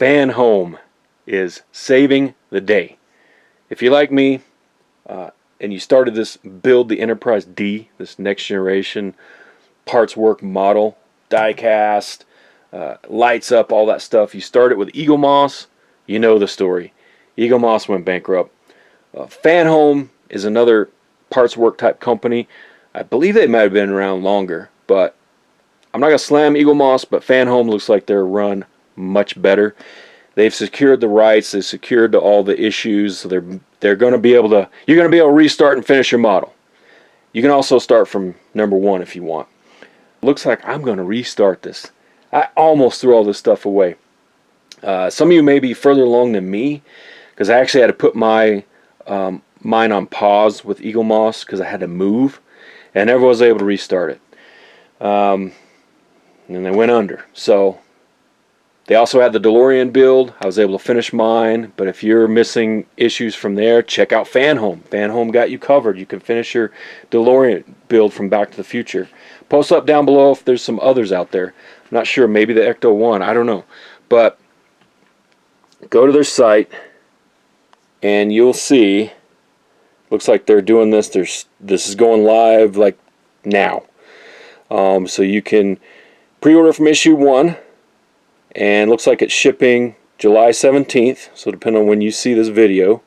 Fanhome is saving the day. If you like me and you started this build, the Enterprise-D, this next generation parts work model, die cast, lights up, all that stuff. You started with Eaglemoss, you know the story. Eaglemoss went bankrupt. Fanhome is another parts work type company. I believe they might have been around longer, but I'm not going to slam Eaglemoss, but Fanhome looks like they're run much better. They've secured the rights, they've secured all the issues, so they're going to be able to, you're going to be able to restart and finish your model. You can also start from number 1 if you want. Looks like I'm going to restart this. I almost threw all this stuff away. Some of you may be further along than me, because I actually had to put my mine on pause with Eaglemoss because I had to move, and never was able to restart it. And they went under. So they also had the DeLorean build. I was able to finish mine, but if you're missing issues from there, check out Fanhome. Fanhome got you covered. You can finish your DeLorean build from Back to the Future. Post up down below if there's some others out there. I'm not sure, maybe the Ecto 1, I don't know. But go to their site and you'll see, looks like they're doing this. This is going live like now. So you can pre-order from issue 1, and looks like it's shipping July 17th, so depending on when you see this video.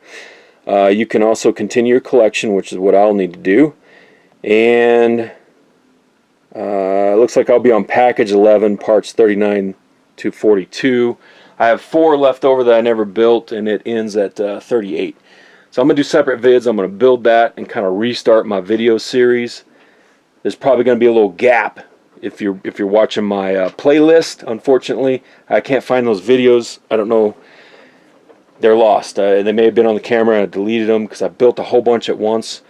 You can also continue your collection, which is what I'll need to do. And looks like I'll be on package 11, parts 39 to 42. I have 4 left over that I never built, and it ends at 38. So I'm going to do separate vids. I'm going to build that and kind of restart my video series. There's probably going to be a little gap if you're watching my playlist. Unfortunately, I can't find those videos. I don't know. They're lost. They may have been on the camera and I deleted them because I built a whole bunch at once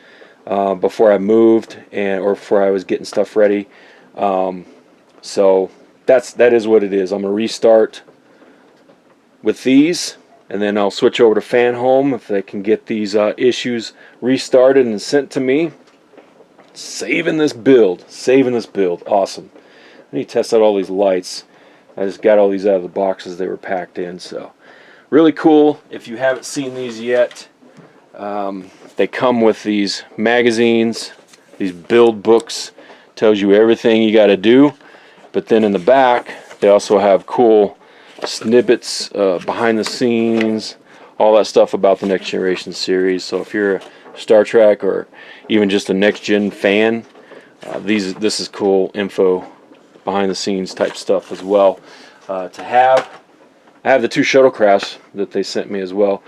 before I moved or before I was getting stuff ready. So that is what it is. I'm going to restart with these, and then I'll switch over to Fanhome if they can get these issues restarted and sent to me. Saving this build. Awesome. I need to test out all these lights. I just got all these out of the boxes they were packed in, so really cool. If you haven't seen these yet, they come with these magazines, these build books. Tells you everything you got to do, but then in the back they also have cool snippets, behind the scenes, all that stuff about the Next Generation series. So if you're a Star Trek or even just a next gen fan, this is cool info, behind the scenes type stuff as well to have. I have the 2 shuttlecrafts that they sent me as well.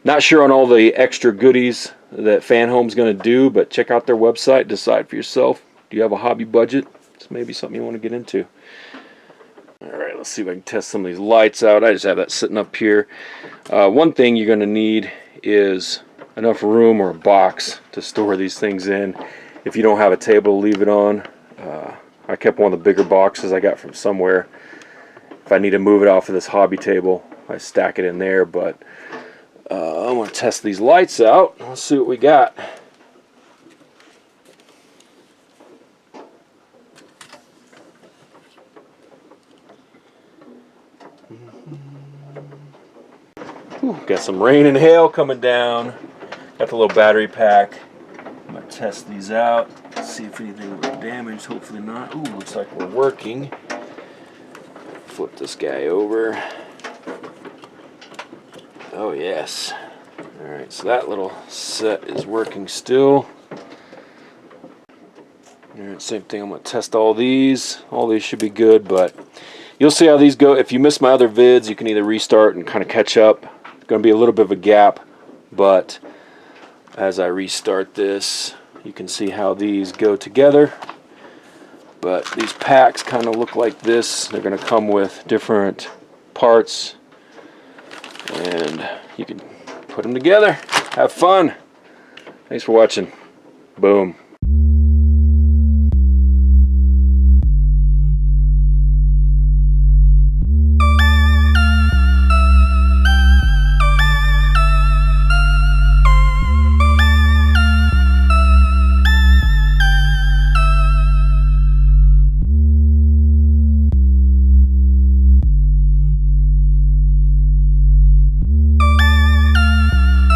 Not sure on all the extra goodies that Fanhome's going to do, but check out their website, decide for yourself. Do you have a hobby budget? It's maybe something you want to get into. Alright, let's see if I can test some of these lights out. I just have that sitting up here. One thing you're going to need is enough room or a box to store these things in. If you don't have a table to leave it on, I kept one of the bigger boxes I got from somewhere. If I need to move it off of this hobby table, I stack it in there. But I want to test these lights out. Let's see what we got. Ooh, got some rain and hail coming down. Got the little battery pack. I'm going to test these out, see if anything was damaged. Hopefully not. Ooh, looks like we're working. Flip this guy over. Oh yes. Alright, so that little set is working still. Alright, same thing. I'm going to test all these. All these should be good, but you'll see how these go. If you missed my other vids, you can either restart and kind of catch up. It's going to be a little bit of a gap, but as I restart this, you can see how these go together. But these packs kind of look like this. They're going to come with different parts, and you can put them together. Have fun. Thanks for watching. Boom.